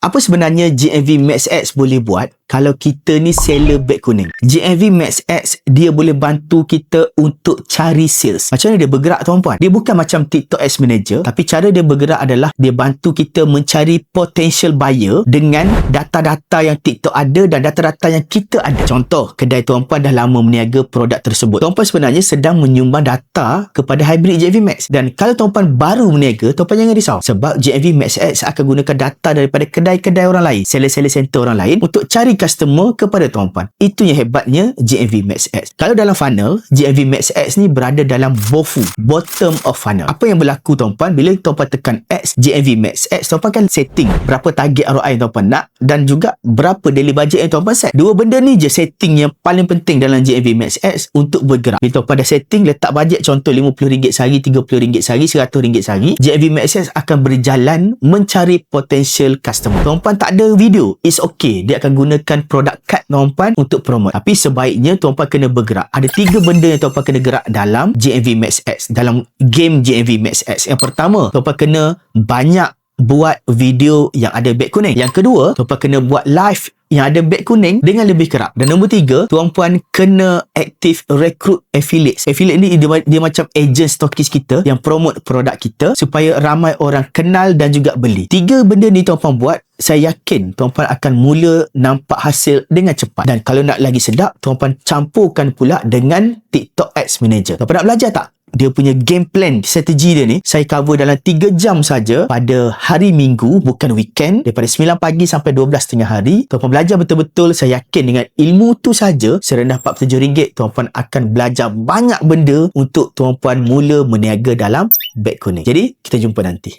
Apa sebenarnya GMV Max Ads boleh buat kalau kita ni seller beg kuning? GMV Max Ads dia boleh bantu kita untuk cari sales. Macam mana dia bergerak tuan-puan? Dia bukan macam TikTok Ads Manager, tapi cara dia bergerak adalah dia bantu kita mencari potential buyer dengan data-data yang TikTok ada dan data-data yang kita ada. Contoh, kedai tuan-puan dah lama meniaga produk tersebut. Tuan-puan sebenarnya sedang menyumbang data kepada hybrid GMV Max. Dan kalau tuan-puan baru meniaga, tuan-puan jangan risau. Sebab GMV Max Ads akan gunakan data daripada kedai-kedai orang lain, seller-seller center orang lain untuk cari customer kepada tuan-puan. Itu yang hebatnya GMV Max Ads. Kalau dalam funnel, GMV Max Ads ni berada dalam BOFU, bottom of funnel. Apa yang berlaku tuan-puan bila tuan-puan tekan Ads, GMV Max Ads, tuan-puan kan setting berapa target ROI yang tuan-puan nak dan juga berapa daily budget yang tuan-puan set. Dua benda ni je setting yang paling penting dalam GMV Max Ads untuk bergerak. Bila tuan-puan dah setting, letak budget contoh RM50 sehari, RM30 sehari, RM100 sehari, GMV Max Ads akan berjalan mencari potential customer. Tuan-puan tak ada video, it's okay. Dia akan gunakan produk card tuan-puan untuk promote. Tapi sebaiknya tuan-puan kena bergerak. Ada 3 benda yang tuan-puan kena gerak dalam GMV Max Ads, dalam game GMV Max Ads. Yang pertama, tuan-puan kena banyak buat video yang ada beg kuning. Yang kedua, tuan-puan kena buat live yang ada beg kuning dengan lebih kerap. Dan nombor 3, tuan-puan kena aktif rekrut affiliates. Affiliate ni dia macam agent stokis kita yang promote produk kita supaya ramai orang kenal dan juga beli. 3 benda ni tuan-puan buat, saya yakin tuan-puan akan mula nampak hasil dengan cepat. Dan kalau nak lagi sedap, tuan-puan campurkan pula dengan TikTok Ads Manager. Tuan-puan nak belajar tak? Dia punya game plan, strategi dia ni saya cover dalam 3 jam saja pada hari Minggu, bukan weekend, daripada 9 pagi sampai 12 tengah hari. Tuan-puan belajar betul-betul. Saya yakin dengan ilmu tu saja, serendah RM47, tuan-puan akan belajar banyak benda untuk tuan-puan mula meniaga dalam beg kuning. Jadi kita jumpa nanti.